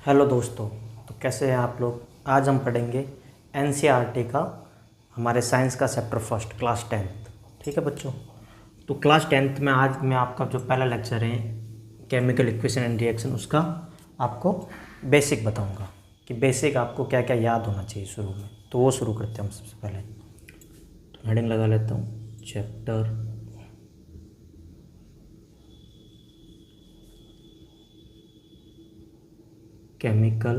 Hello दोस्तों। तो कैसे हैं आप लोग। आज हम पढ़ेंगे एनसीईआरटी का हमारे साइंस का चैप्टर फर्स्ट क्लास 10th। ठीक है बच्चों। तो क्लास 10th में आज मैं आपका जो पहला लेक्चर है केमिकल इक्वेशन एंड रिएक्शन उसका आपको बेसिक बताऊंगा कि बेसिक आपको क्या क्या याद होना चाहिए शुरू में। तो वो शुरू करते हैं हम सबसे पहले। तो हेडिंग लगा लेता हूँ chapter chemical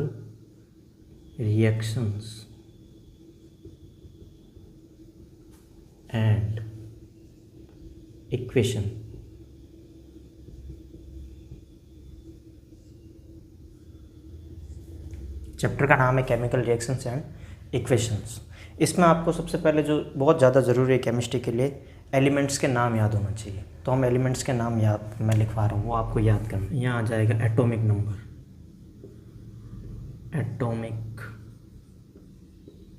reactions and equation. Chapter का नाम है केमिकल रिएक्शंस एंड इक्वेशंस। इसमें आपको सबसे पहले जो बहुत ज़्यादा ज़रूरी है केमिस्ट्री के लिए एलिमेंट्स के नाम याद होना चाहिए। तो हम एलिमेंट्स के नाम याद मैं लिखवा रहा हूँ वो आपको याद करना है। यहाँ आ जाएगा atomic number, atomic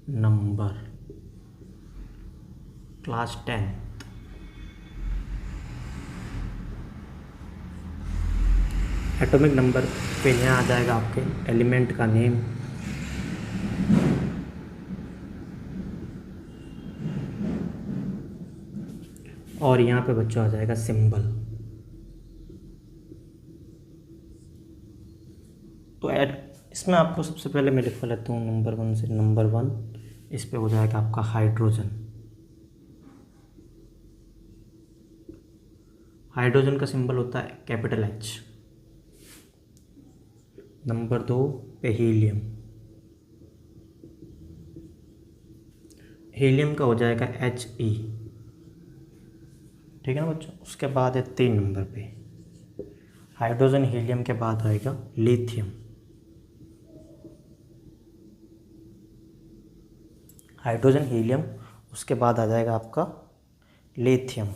number class 10th। Atomic number पे यहाँ आ जाएगा आपके एलिमेंट का नेम, और यहाँ पे बच्चों आ जाएगा सिंबल। तो इसमें आपको सबसे पहले मैं लिखवा लेता हूँ नंबर 1 से। नंबर 1 इस पे हो जाएगा आपका हाइड्रोजन। हाइड्रोजन का सिंबल होता है कैपिटल H। नंबर 2 पे हीलियम। हीलियम का हो जाएगा He। ठीक है ना बच्चों। उसके बाद है 3 नंबर पे हाइड्रोजन हीलियम के बाद आएगा लिथियम। हाइड्रोजन हीलियम उसके बाद आ जाएगा आपका लिथियम।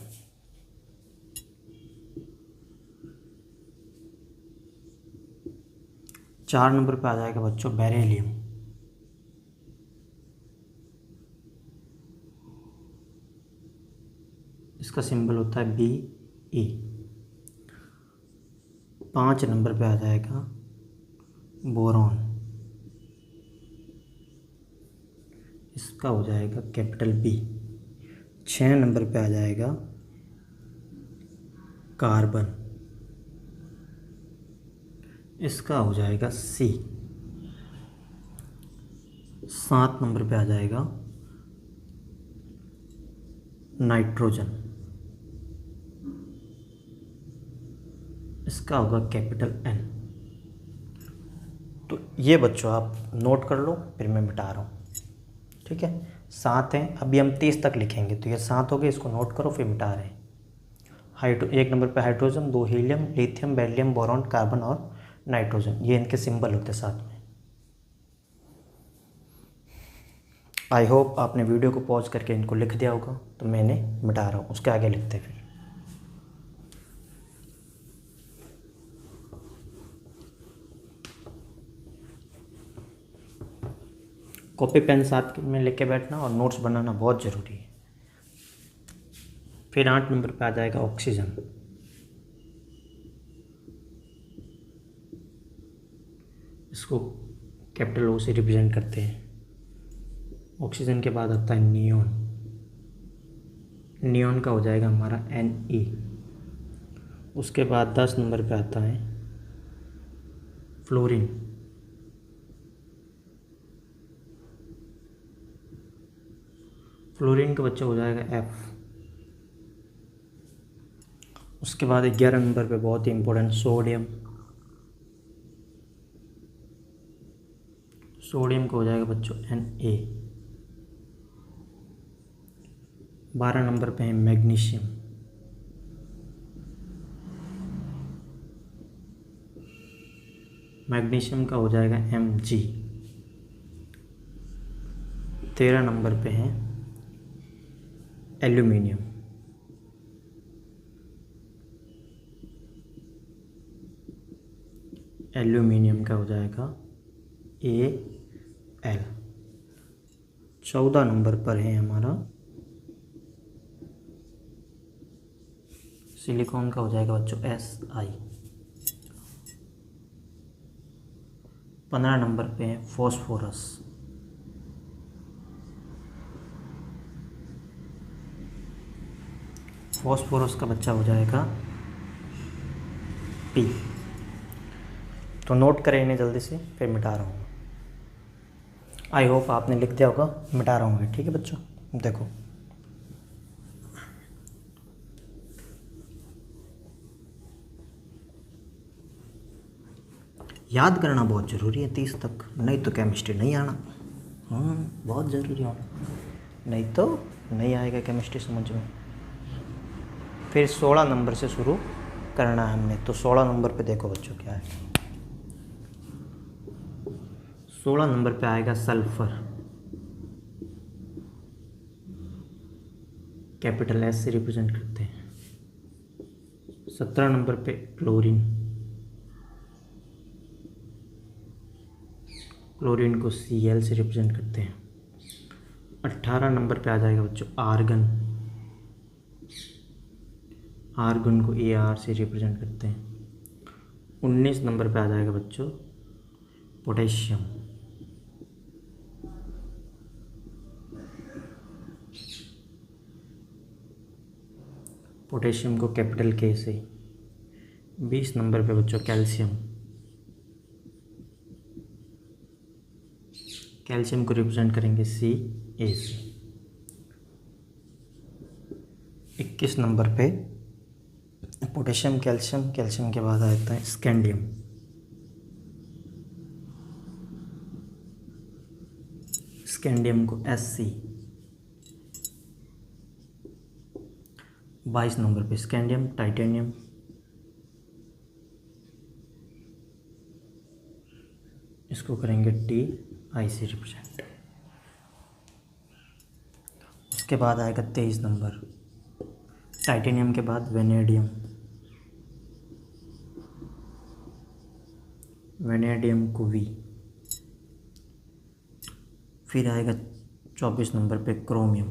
चार नंबर पे आ जाएगा बच्चों बेरिलियम। इसका सिंबल होता है Be। 5 नंबर पे आ जाएगा बोरॉन। इसका हो जाएगा कैपिटल B। 6 नंबर पे आ जाएगा कार्बन। इसका हो जाएगा C। 7 नंबर पे आ जाएगा नाइट्रोजन। इसका होगा कैपिटल N। तो ये बच्चों आप नोट कर लो, फिर मैं मिटा रहा हूँ। ठीक है, 7 हैं। अभी हम 30 तक लिखेंगे तो ये 7 हो गए। इसको नोट करो फिर मिटा रहे हैं। 1 नंबर पे hydrogen, 2 helium, lithium, beryllium, boron, carbon और नाइट्रोजन। ये इनके सिंबल होते हैं साथ में। आई होप आपने वीडियो को पॉज करके इनको लिख दिया होगा। तो मैंने मिटा रहा हूँ, उसके आगे लिखते हैं फिर। कॉपी पेन साथ में लेके बैठना और नोट्स बनाना बहुत ज़रूरी है। फिर 8 नंबर पे आ जाएगा ऑक्सीजन। इसको कैपिटल O से रिप्रेजेंट करते हैं। ऑक्सीजन के बाद आता है नियॉन। नियॉन का हो जाएगा हमारा Ne। उसके बाद 10 नंबर पे आता है फ्लोरीन। फ्लोरीन का बच्चा हो जाएगा F। उसके बाद 11 नंबर पे बहुत ही इंपॉर्टेंट सोडियम। सोडियम का हो जाएगा बच्चों Na। 12 नंबर पे है मैग्नीशियम। मैग्नीशियम का हो जाएगा Mg। 13 नंबर पे है एल्यूमिनियम। एल्यूमिनियम का हो जाएगा Al। 14 नंबर पर है हमारा सिलिकॉन का हो जाएगा बच्चों Si। 15 नंबर पे है फॉस्फोरस। फॉस्फोरस का बच्चा हो जाएगा पी। तो नोट करें इन्हें जल्दी से, फिर मिटा रहा हूँ। आई होप आपने लिख दिया होगा, मिटा रहा हूँ। ठीक है बच्चों, देखो याद करना बहुत ज़रूरी है 30 तक, नहीं तो केमिस्ट्री नहीं आना। बहुत ज़रूरी होना, नहीं तो नहीं आएगा केमिस्ट्री समझ में। फिर 16 नंबर से शुरू करना है हमने। तो 16 नंबर पे देखो बच्चों क्या है। 16 नंबर पे आएगा सल्फर, कैपिटल एस से रिप्रेजेंट करते हैं। 17 नंबर पे क्लोरीन, क्लोरीन को Cl से रिप्रेजेंट करते हैं। 18 नंबर पे आ जाएगा बच्चों आर्गन, आर्गन को Ar से रिप्रेजेंट करते हैं। 19 नंबर पे आ जाएगा बच्चों पोटेशियम, पोटेशियम को कैपिटल K से। 20 नंबर पे बच्चों कैल्शियम, कैल्शियम को रिप्रेजेंट करेंगे Ca से। 21 नंबर पे पोटेशियम, कैल्शियम, कैल्शियम के बाद आता है स्कैंडियम, स्कैंडियम को Sc। 22 नंबर पे स्कैंडियम, टाइटेनियम, इसको करेंगे Ti से रिप्रेजेंट। उसके बाद आएगा 23 नंबर, टाइटेनियम के बाद वेनेडियम, वेनेडियम को V। फिर आएगा 24 नंबर पे क्रोमियम,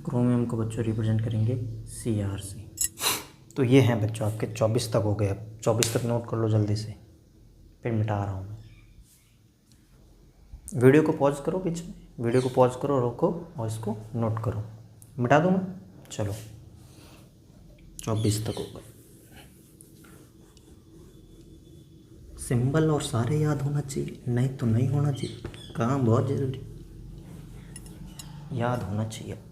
क्रोमियम को बच्चों रिप्रेजेंट करेंगे Cr से। तो ये हैं बच्चों आपके 24 तक हो गए। अब 24 तक नोट कर लो जल्दी से, फिर मिटा रहा हूँ। वीडियो को पॉज करो, बीच में वीडियो को पॉज करो, रोको और इसको नोट करो। मिटा दूँ मैं? चलो 24 तक हो गए। सिंबल और सारे याद होना चाहिए, नहीं तो नहीं होना चाहिए। काम बहुत ज़रूरी, याद होना चाहिए आपको।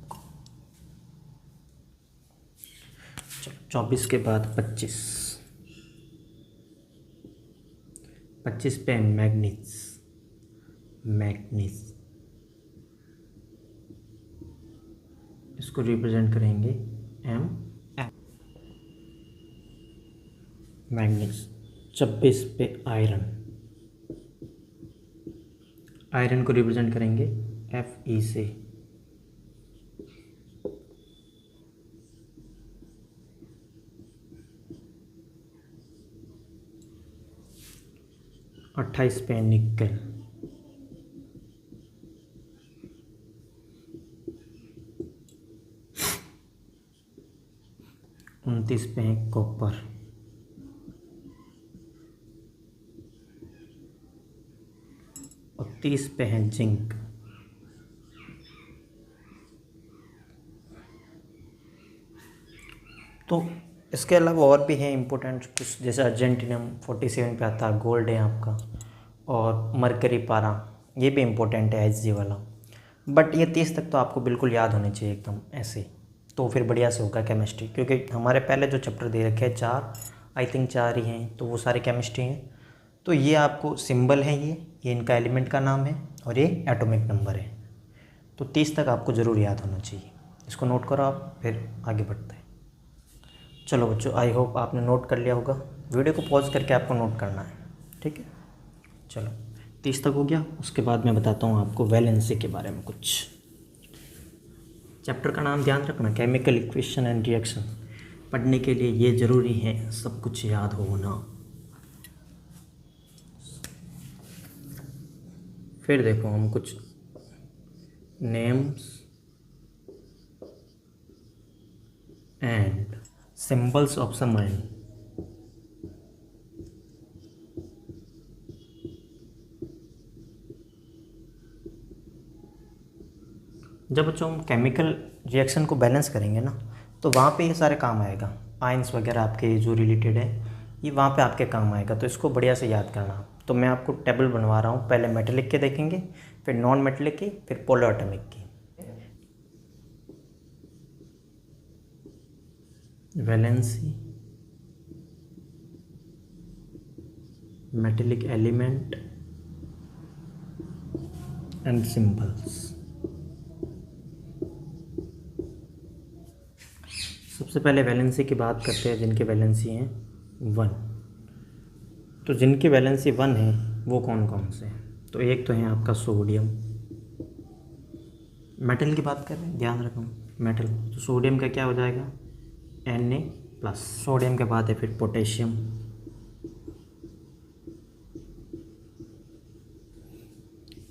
24 के बाद 25 पे मैग्नीज, मैग्नीज इसको रिप्रेजेंट करेंगे M, मैग्नीज। 26 पे आयरन, आयरन को रिप्रेजेंट करेंगे Fe से। 28 पे निकल, 29 पे है कॉपर, 30 पे है जिंक, तो इसके अलावा और भी हैं इम्पोर्टेंट कुछ, जैसे अर्जेंटिनम 47 पे आता है, गोल्ड है आपका, और मरकरी पारा, ये भी इम्पोर्टेंट है Hg वाला। बट ये 30 तक तो आपको बिल्कुल याद होने चाहिए एकदम ऐसे, तो फिर बढ़िया से होगा केमिस्ट्री। क्योंकि हमारे पहले जो चैप्टर दे रखे हैं 4, आई थिंक 4 ही हैं, तो वो सारी केमिस्ट्री हैं। तो ये आपको सिंबल है, ये इनका एलिमेंट का नाम है, और ये एटॉमिक नंबर है। तो 30 तक आपको ज़रूर याद होना चाहिए। इसको नोट करो आप, फिर आगे बढ़ते हैं। चलो बच्चों, आई होप आपने नोट कर लिया होगा। वीडियो को पॉज करके आपको नोट करना है, ठीक है। चलो 30 तक हो गया। उसके बाद मैं बताता हूँ आपको वैलेंसी के बारे में कुछ। चैप्टर का नाम ध्यान रखना, केमिकल इक्वेशन एंड रिएक्शन। पढ़ने के लिए ये ज़रूरी है सब कुछ याद होना। फिर देखो हम कुछ names and symbols of some ion. जब बच्चों हम केमिकल रिएक्शन को बैलेंस करेंगे ना, तो वहाँ पे ये सारे काम आएगा। आयंस वगैरह आपके जो रिलेटेड है ये वहाँ पे आपके काम आएगा। तो इसको बढ़िया से याद करना। तो मैं आपको टेबल बनवा रहा हूँ, पहले मेटेलिक के देखेंगे, फिर नॉन मेटेलिक की, फिर पोलर एटॉमिक की। Valency, metallic element and symbols. सबसे पहले वैलेंसी की बात करते हैं, जिनकी वैलेंसी हैं 1। तो जिनकी वैलेंसी 1 है वो कौन कौन से हैं? तो एक तो है आपका सोडियम। मेटल की बात कर रहे हैं, ध्यान रखो मेटल। तो सोडियम का क्या हो जाएगा Na+। सोडियम के बाद है फिर पोटेशियम,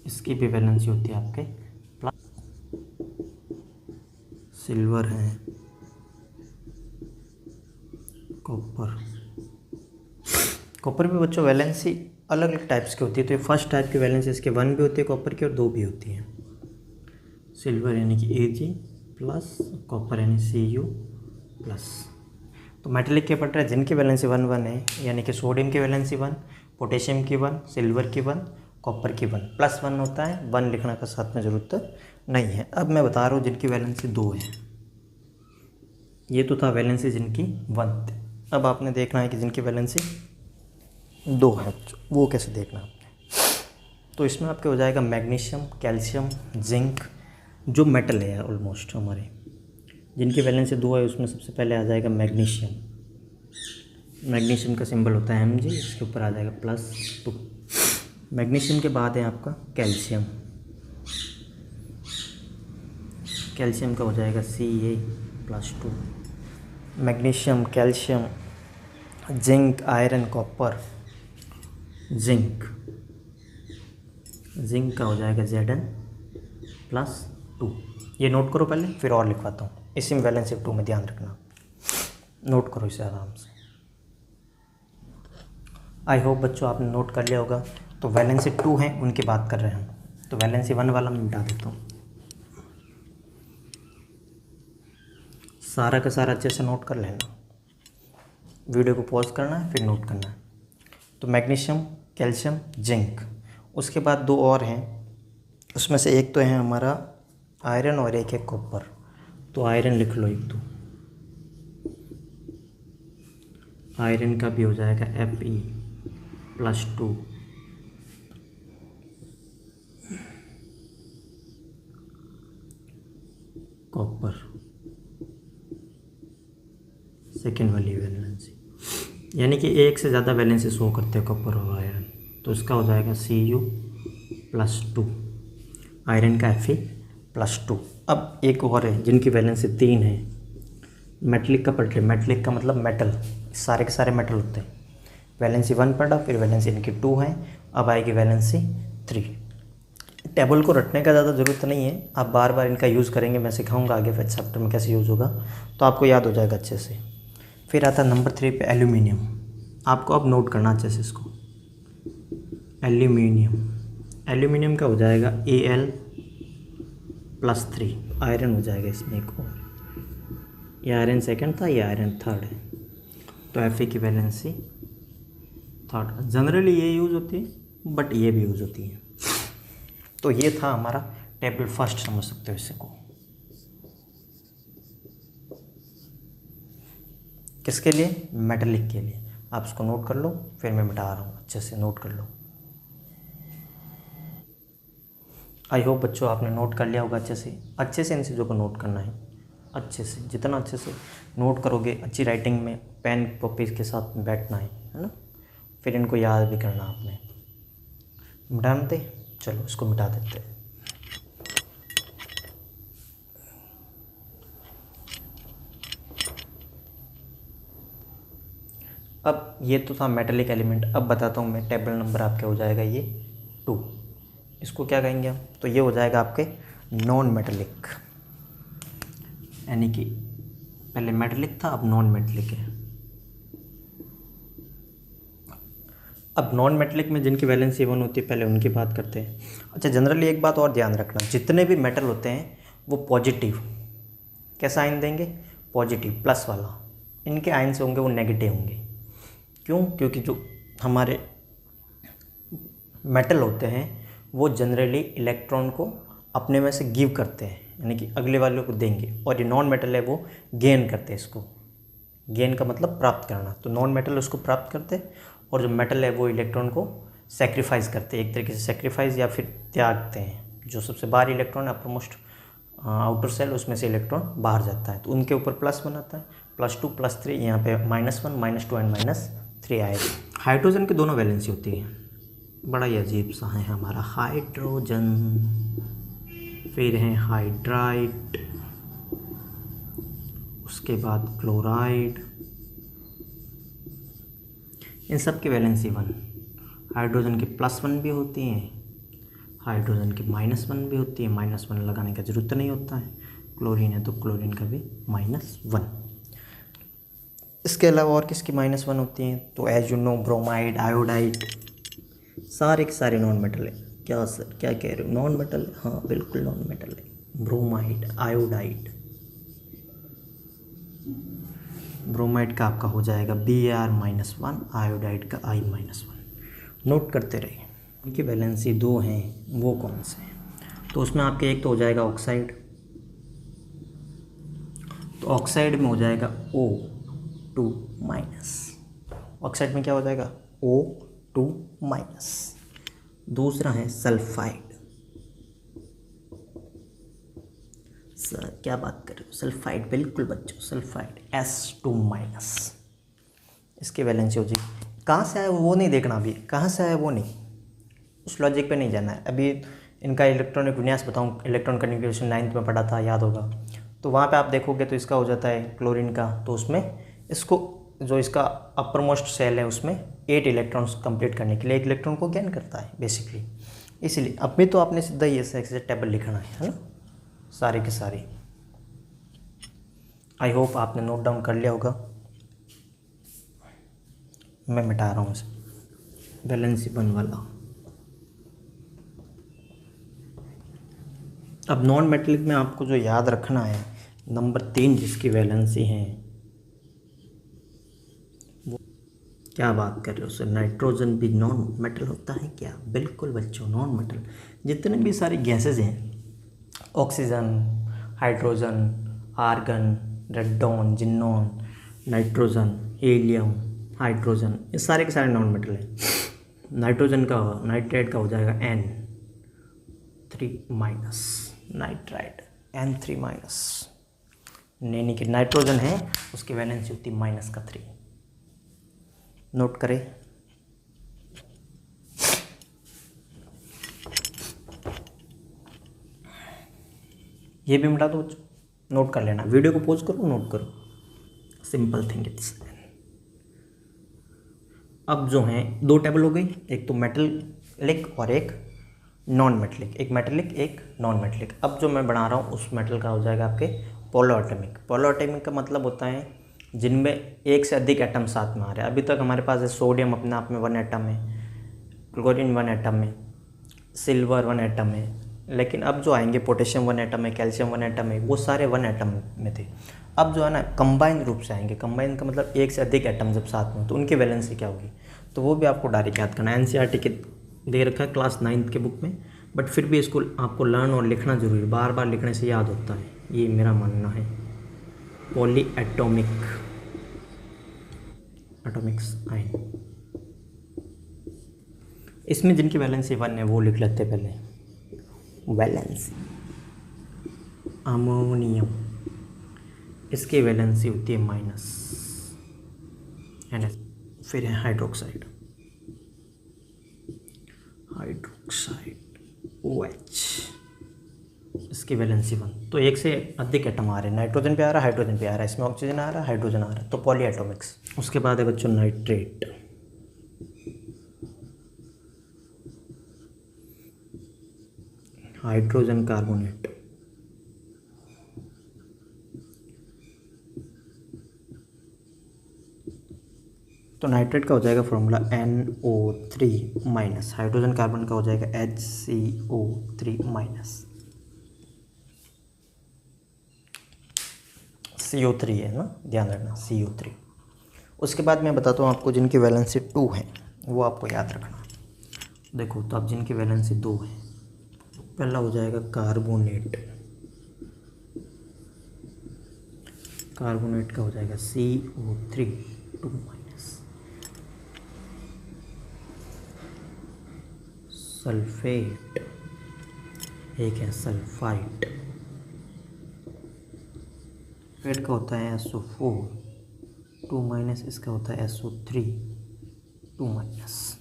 इसकी भी वैलेंसी होती है आपके प्लस। सिल्वर है, कॉपर। कॉपर भी बच्चों वैलेंसी अलग अलग टाइप्स की होती है। तो ये फर्स्ट टाइप की वैलेंसी इसके 1 भी होती है कॉपर की, और 2 भी होती हैं। सिल्वर यानी कि Ag+, कॉपर यानी Cu+। तो मेटेलिक के पढ़ रहे हैं जिनकी वैलेंसी 1 है, यानी कि सोडियम की वैलेंसी 1, पोटेशियम की 1, सिल्वर की 1, कॉपर की 1। +1 होता है, 1 लिखने का साथ में ज़रूरत नहीं है। अब मैं बता रहा हूँ जिनकी वैलेंसी 2 है। ये तो था वैलेंसी जिनकी 1 थी। अब आपने देखना है कि जिनकी वैलेंसी 2 है, वो कैसे देखना है आपने। तो इसमें आपके हो जाएगा मैग्नीशियम, कैल्शियम, जिंक, जो मेटल है ऑलमोस्ट हमारे, जिनकी वैलेंसी 2 है उसमें सबसे पहले आ जाएगा मैग्नीशियम। मैग्नीशियम का सिंबल होता है Mg, इसके ऊपर आ जाएगा +2। मैग्नीशियम के बाद है आपका कैल्शियम। कैल्शियम का हो जाएगा Ca+2। Magnesium, calcium, zinc, iron, copper, zinc का हो जाएगा Zn+2। ये नोट करो पहले, फिर और लिखवाता हूँ। इसी में वैलेंसी 2 में ध्यान रखना, नोट करो इसे आराम से। आई होप बच्चों आपने नोट कर लिया होगा। तो वैलेंसी 2 है उनकी बात कर रहे हैं हम। तो वैलेंसी 1 वाला मैं मिटा देता हूँ। सारा का सारा अच्छे से नोट कर लेना, वीडियो को पॉज करना है फिर नोट करना है। तो मैग्नीशियम, कैल्शियम, जिंक, उसके बाद 2 और हैं, उसमें से एक तो है हमारा आयरन और एक है कॉपर। तो आयरन लिख लो 1-2। आयरन का भी हो जाएगा Fe+2। कॉपर सेकेंड वाली वैलेंसी, यानी कि एक से ज़्यादा वैलेंसी शो करते हैं कॉपर और आयरन। तो इसका हो जाएगा Cu+2, आयरन का Fe+2। अब एक और है जिनकी वैलेंसी 3 है। मेटलिक का पढ़ रहे, मेटलिक का मतलब मेटल, सारे के सारे मेटल होते हैं। वैलेंसी 1 पढ़ा, फिर वैलेंसी इनकी 2 है, अब आएगी वैलेंसी 3। टेबल को रटने का ज़्यादा ज़रूरत नहीं है, आप बार बार इनका यूज़ करेंगे, मैं सिखाऊंगा आगे फिर चैप्टर में कैसे यूज़ होगा, तो आपको याद हो जाएगा अच्छे से। फिर आता है नंबर 3 पे एल्यूमिनियम। आपको अब नोट करना अच्छे से इसको। एल्यूमिनियम का हो जाएगा Al+3, आयरन हो जाएगा इसमें एक और। ये आयरन सेकंड था, ये आयरन थर्ड है। तो Fe की वैलेंसी 3। जनरली ये यूज़ होती है, बट ये भी यूज़ होती है। तो ये था हमारा टेबल फर्स्ट, समझ सकते हो इसे को। किसके लिए? मेटलिक के लिए। आप इसको नोट कर लो, फिर मैं मिटा रहा हूँ, अच्छे से नोट कर लो। आई होप बच्चों आपने नोट कर लिया होगा अच्छे से इन चीज़ों को नोट करना है अच्छे से। जितना अच्छे से नोट करोगे, अच्छी राइटिंग में पेन कॉपी के साथ बैठना है ना। फिर इनको याद भी करना आपने। मिटाना दे, चलो इसको मिटा देते हैं। अब ये तो था मेटेलिक एलिमेंट। अब बताता हूँ मैं, टेबल नंबर आपके हो जाएगा ये 2। इसको क्या कहेंगे हम? तो ये हो जाएगा आपके नॉन मेटेलिक, यानी कि पहले मेटेलिक था, अब नॉन मेटेलिक है। अब नॉन मेटेलिक में जिनकी वैलेंसी 1 होती है, पहले उनकी बात करते हैं। अच्छा, जनरली एक बात और ध्यान रखना, जितने भी मेटल होते हैं वो पॉजिटिव कैसा आयन देंगे, पॉजिटिव प्लस वाला। इनके आयन्स होंगे वो नेगेटिव होंगे। क्यों? क्योंकि जो हमारे मेटल होते हैं वो जनरली इलेक्ट्रॉन को अपने में से गिव करते हैं, यानी कि अगले वाले को देंगे, और ये नॉन मेटल है वो गेन करते हैं इसको। गेन का मतलब प्राप्त करना, तो नॉन मेटल उसको प्राप्त करते हैं, और जो मेटल है वो इलेक्ट्रॉन को सेक्रीफाइस करते हैं, एक तरीके से सेक्रीफाइस या फिर त्यागते हैं। जो सबसे बाहर electron upper most outer shell, उसमें से इलेक्ट्रॉन बाहर जाता है, तो उनके ऊपर प्लस बनाता है, +2 +3, यहाँ पे -1 -2 एंड -3 आएगा। हाइड्रोजन की दोनों वैलेंसी होती है, बड़ा ही अजीब सा है हमारा हाइड्रोजन, फिर है हाइड्राइड, उसके बाद क्लोराइड, इन सब की वैलेंसी 1। हाइड्रोजन की +1 भी होती हैं, हाइड्रोजन की -1 भी होती है, -1 लगाने का ज़रूरत नहीं होता है। क्लोरीन है तो क्लोरीन का भी -1। इसके अलावा और किसकी -1 होती हैं? तो as you know bromide, iodide, सारे के सारे नॉन मेटल है। क्या सर क्या कह रहे हो, नॉन मेटल है? हाँ बिल्कुल नॉन मेटल है। ब्रोमाइड, आयोडाइड, ब्रोमाइड का आपका हो जाएगा Br-1, आयोडाइड का I-1। नोट करते रहिए। उनकी वैलेंसी 2 हैं, वो कौन से हैं? तो उसमें आपके एक तो हो जाएगा ऑक्साइड, तो ऑक्साइड में हो जाएगा O2-। ऑक्साइड में क्या हो जाएगा? O2-। दूसरा है सल्फाइड। सर क्या बात कर रहे हो, सल्फाइड, बिल्कुल बच्चों सल्फाइड, S2-। इसकी वैलेंसी हो जाएगी, कहाँ से आया वो नहीं देखना, अभी कहाँ से आया वो नहीं, उस लॉजिक पे नहीं जाना है। अभी इनका इलेक्ट्रॉनिक विन्यास बताऊँ, इलेक्ट्रॉन कन्फिग्रेशन 9th में पढ़ा था, याद होगा, तो वहाँ पे आप देखोगे तो इसका हो जाता है क्लोरीन का, तो उसमें इसको जो इसका अपर मोस्ट सेल है उसमें 8 इलेक्ट्रॉन्स कंप्लीट करने के लिए 1 इलेक्ट्रॉन को गेन करता है बेसिकली। इसलिए अभी तो आपने सीधा ये ऐसे टेबल लिखना है ना, सारे के सारे। आई होप आपने नोट डाउन कर लिया होगा। मैं मिटा रहा हूँ इसे, वैलेंसी 1 वाला। अब नॉन मेटलिक में आपको जो याद रखना है, नंबर 3 जिसकी वैलेंसी है वो, क्या बात कर रहे हो सर, नाइट्रोजन भी नॉन मेटल होता है क्या? बिल्कुल बच्चों नॉन मेटल। जितने भी सारी गैसेज हैं, oxygen, hydrogen, argon, radon, xenon, nitrogen, helium, hydrogen, ये सारे के सारे नॉन मेटल हैं। नाइट्रोजन का, नाइट्रेट का हो जाएगा N3-, नाइट्राइड N3-। यानी कि नाइट्रोजन है उसकी वैलेंसी होती -3। नोट करें। ये भी मिटा दो, नोट कर लेना, वीडियो को पॉज करो, नोट करो, सिंपल थिंग इट्स। अब जो हैं 2 टेबल हो गई, एक तो मेटलिक और एक नॉन मेटलिक, एक मेटलिक एक नॉन मेटलिक। अब जो मैं बना रहा हूँ उस मेटल का हो जाएगा आपके पोलो एटॉमिक। पोलो एटॉमिक का मतलब होता है जिनमें एक से अधिक एटम साथ में आ रहे हैं। अभी तक हमारे पास है सोडियम अपने आप में 1 एटम है, क्लोरीन 1 एटम है, सिल्वर 1 एटम है, लेकिन अब जो आएंगे पोटेशियम 1 एटम है, कैल्शियम 1 एटम है, वो सारे 1 एटम में थे। अब जो है ना कंबाइन रूप से आएंगे, कंबाइन का मतलब एक से अधिक एटम जब साथ में, तो उनकी वैलेंसी क्या होगी, तो वो भी आपको डायरेक्ट याद करना है। NCERT के दे रखा है क्लास 9th के बुक में, बट फिर भी इसको आपको लर्न और लिखना जरूरी है, बार बार लिखने से याद होता है, ये मेरा मानना है। पॉली एटॉमिक्स आयन, इसमें जिनकी वैलेंसी 1 है वो लिख लेते हैं पहले। वैलेंसी अमोनियम, इसकी वैलेंसी होती है -। फिर है हाइड्रोक्साइड OH, इसकी वैलेंसी 1। तो एक से अधिक एटम आ रहे हैं, नाइट्रोजन पे आ रहा है, हाइड्रोजन पे आ रहा है, इसमें ऑक्सीजन आ रहा है, हाइड्रोजन आ रहा है, तो पॉली एटॉमिक्स। उसके बाद है बच्चों नाइट्रेट, हाइड्रोजन कार्बोनेट, तो नाइट्रेट का हो जाएगा फॉर्मूला NO3-, हाइड्रोजन कार्बन का हो जाएगा HCO3-। CO3 है ना, ध्यान रखना CO3। उसके बाद मैं बताता हूँ आपको जिनकी वैलेंसी 2 है, वो आपको याद रखना। देखो तो अब जिनकी वैलेंसी 2 है, पहला हो जाएगा कार्बोनेट। कार्बोनेट का हो जाएगा CO3 2 माइनस। सल्फेट एक है सल्फाइड, फेट का होता है SO4 2 माइनस, इसका होता है SO3 2 माइनस।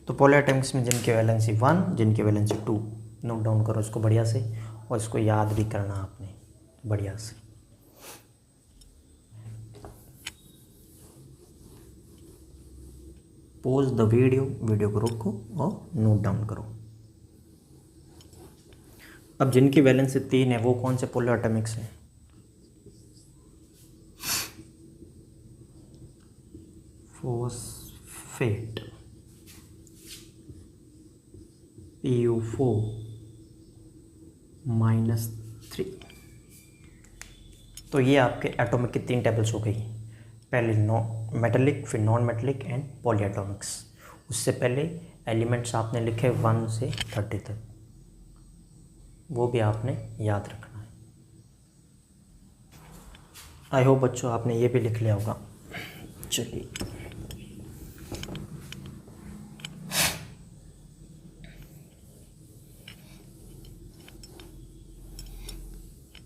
तो पॉलीएटॉमिक्स में जिनकी वैलेंसी 1, जिनकी वैलेंसी 2, नोट डाउन करो इसको बढ़िया से, और इसको याद भी करना आपने बढ़िया से। पॉज द वीडियो को रोको और नोट डाउन करो। अब जिनकी वैलेंसी 3 है वो कौन से पॉलीएटॉमिक्स हैं? Phosphate PO4 -3। तो ये आपके एटॉमिक की 3 टेबल्स हो गई। पहले मेटलिक, फिर नॉन मेटलिक एंड पॉलीएटॉमिक्स। उससे पहले एलिमेंट्स आपने लिखे 1 से 30 तक, वो भी आपने याद रखना है। आई होप बच्चों आपने ये भी लिख लिया होगा। चलिए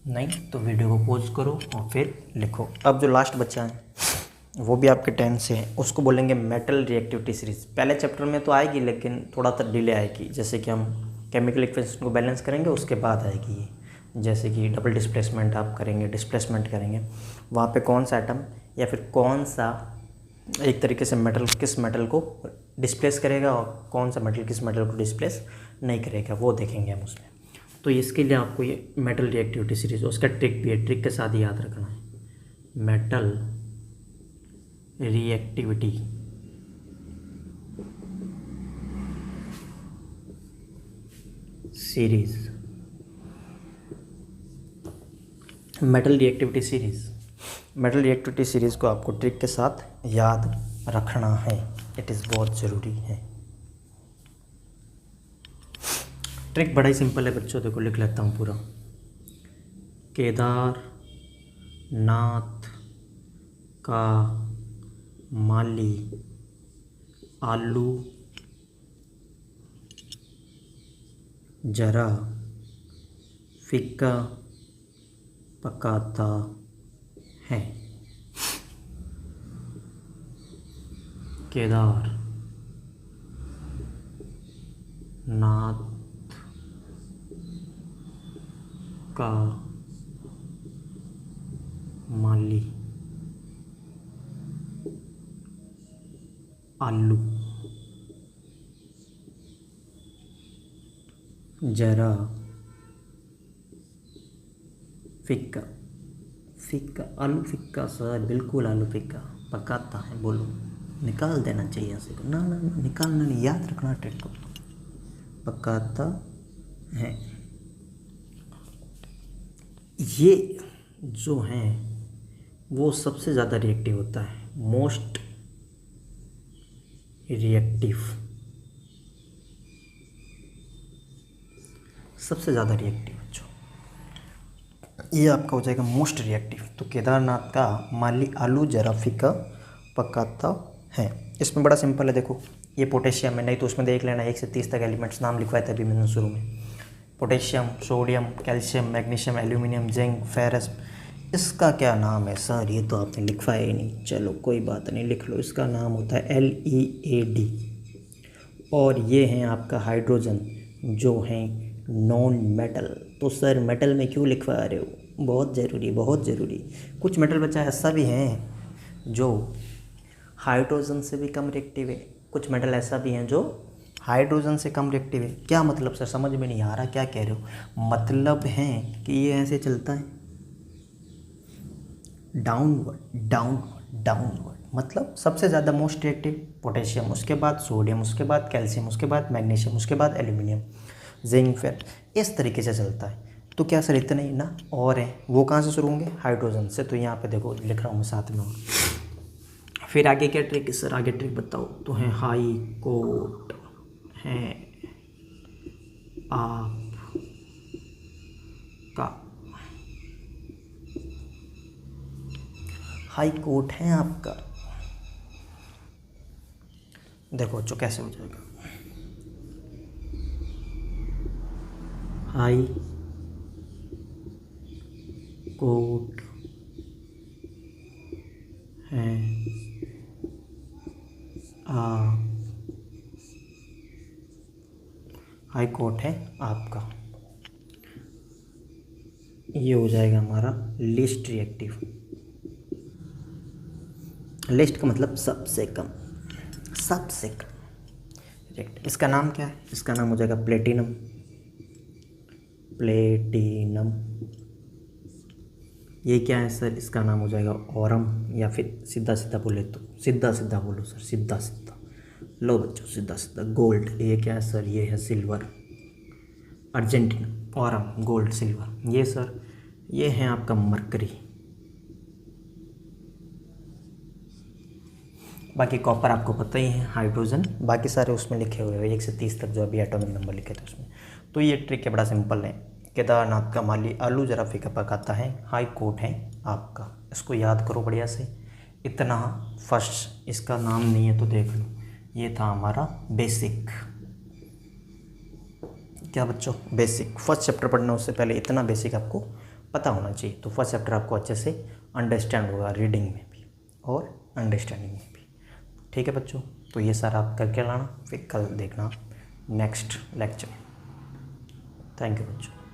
नहीं तो वीडियो को पॉज करो और फिर लिखो। अब जो लास्ट बच्चा है वो भी आपके 10 से है, उसको बोलेंगे मेटल रिएक्टिविटी सीरीज। पहले चैप्टर में तो आएगी लेकिन थोड़ा सा डिले आएगी, जैसे कि हम केमिकल इक्वेशन को बैलेंस करेंगे उसके बाद आएगी ये। जैसे कि डबल डिस्प्लेसमेंट आप करेंगे, डिस्प्लेसमेंट करेंगे, वहाँ पे कौन सा एटम या फिर कौन सा एक तरीके से मेटल किस मेटल को डिस्प्लेस करेगा और कौन सा मेटल किस मेटल को डिस्प्लेस नहीं करेगा, वो देखेंगे हम उसमें। तो इसके लिए आपको ये मेटल रिएक्टिविटी सीरीज, उसका ट्रिक भी है, ट्रिक के साथ ही याद रखना है। Metal reactivity series, metal reactivity series, metal reactivity series को आपको ट्रिक के साथ याद रखना है। इट इज़ बहुत ज़रूरी है। ट्रिक बड़ा ही सिंपल है बच्चों, देखो लिख लेता हूँ पूरा। केदारनाथ का माली आलू जरा फीका पकाता है। केदारनाथ का माली आलू जरा फिक्का, फिक्का आलू फिक्का सर, बिल्कुल आलू फिक्का पकाता है। बोलो, निकाल देना चाहिए ऐसे को, ना ना ना निकालना नहीं, याद रखना ट्रिक को। पकाता है। ये जो हैं वो सबसे ज़्यादा रिएक्टिव होता है, मोस्ट रिएक्टिव, सबसे ज़्यादा रिएक्टिव बच्चों, ये आपका हो जाएगा मोस्ट रिएक्टिव। तो केदारनाथ का माली आलू जरा फीका पकाता है। इसमें बड़ा सिंपल है, देखो ये पोटेशियम है, नहीं तो उसमें देख लेना 1 से 30 तक एलिमेंट्स नाम लिखवाए थे अभी मैंने शुरू में। Potassium, sodium, calcium, magnesium, aluminium, zinc, ferrous. इसका क्या नाम है सर? ये तो आपने लिखवाया ही नहीं, चलो कोई बात नहीं, लिख लो। इसका नाम होता है LEAD। और ये हैं आपका हाइड्रोजन, जो हैं नॉन मेटल। तो सर मेटल में क्यों लिखवा रहे हो? बहुत ज़रूरी, बहुत ज़रूरी। कुछ मेटल बच्चा ऐसा भी हैं जो हाइड्रोजन से भी कम रिएक्टिव है, कुछ मेटल ऐसा भी हैं जो हाइड्रोजन से कम रिएक्टिव है। क्या मतलब सर? समझ में नहीं आ रहा, क्या कह रहे हो? मतलब है कि ये ऐसे चलता है डाउनवर्ड डाउनवर्ड डाउनवर्ड, मतलब सबसे ज़्यादा मोस्ट रिएक्टिव पोटेशियम, उसके बाद सोडियम, उसके बाद कैल्शियम, उसके बाद मैग्नीशियम, उसके बाद एल्यूमिनियम, जिंक, फिर इस तरीके से चलता है। तो क्या सर इतने ही ना और हैं, वो कहाँ से शुरू होंगे, हाइड्रोजन से। तो यहाँ पे देखो लिख रहा हूँ मैं साथ में। फिर आगे क्या ट्रिक है सर, आगे ट्रिक बताओ। तो है हाई कोर्ट है आपका, हाई कोर्ट है आपका। देखो बच्चों कैसे हो जाएगा, हाई कोर्ट है हाई कोर्ट है आपका। ये हो जाएगा हमारा लिस्ट रिएक्टिव। लिस्ट का मतलब सबसे कम, सबसे कम रिएक्टिव। इसका नाम क्या है, इसका नाम हो जाएगा प्लेटिनम, प्लेटिनम। ये क्या है सर, इसका नाम हो जाएगा ऑरम, या फिर सीधा सीधा बोले तो सीधा सीधा बोलो सर, सीधा सीधा। लो बच्चों सीधा सीधा गोल्ड। ये क्या है सर, ये है silver, Argentina, Aurum, gold, silver. ये सर ये है आपका मरकरी। बाकी कॉपर आपको पता ही है, हाइड्रोजन, बाकी सारे उसमें लिखे हुए हैं 1 से 30 तक जो अभी एटॉमिक नंबर लिखे थे उसमें। तो ये ट्रिक है, बड़ा सिंपल है। केदारनाथ का माली आलू जरा फीका पकाता है, हाई कोर्ट है आपका। इसको याद करो बढ़िया से। इतना फर्स्ट इसका नाम नहीं है तो देख लो। ये था हमारा बेसिक। क्या बच्चों, बेसिक। फर्स्ट चैप्टर पढ़ना उससे पहले इतना बेसिक आपको पता होना चाहिए। तो फर्स्ट चैप्टर आपको अच्छे से अंडरस्टैंड होगा, रीडिंग में भी और अंडरस्टैंडिंग में भी। ठीक है बच्चों, तो ये सारा आप करके लाना, फिर कल देखना नेक्स्ट लेक्चर। थैंक यू बच्चों।